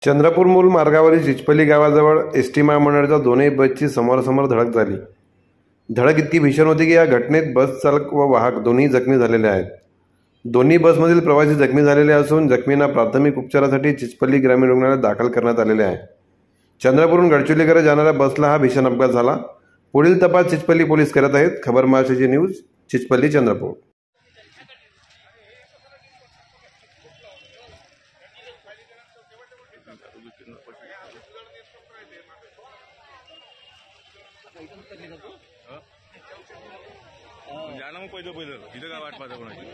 चंद्रपूर मूल मार्गावरील चिचपल्ली गावाजवळ एसटी महामंडळाच्या दोनही बसची समोरासमोर धडक झाली। धडक इतकी भीषण होती की या घटनेत बस चालक व वाहक दोन्ही जखमी झालेले आहेत। दोन्ही बसमधील प्रवासी जखमी झालेले असून जखमींना प्राथमिक उपचारासाठी चिचपल्ली ग्रामीण रुग्णालयात दाखल करण्यात आलेले आहे। चंद्रपूरहून गडचिरोलीकडे जाणाऱ्या बसला हा भीषण अपघात झाला। पुढील तपास चिचपल्ली पोलीस करत आहेत। खबर महाराष्ट्राची न्यूज, चिचपल्ली, चंद्रपूर। जाना मग पहिलं इथं काय वाट पाहता कोणाची।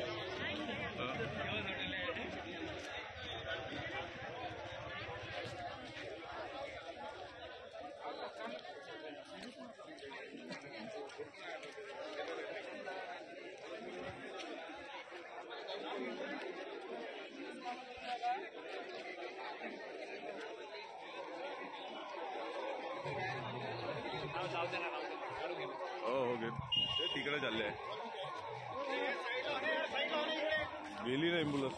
हो घे ते तिकडे चालले आहे, गेली ना ॲम्ब्युलन्स।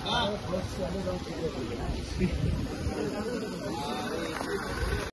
हाँ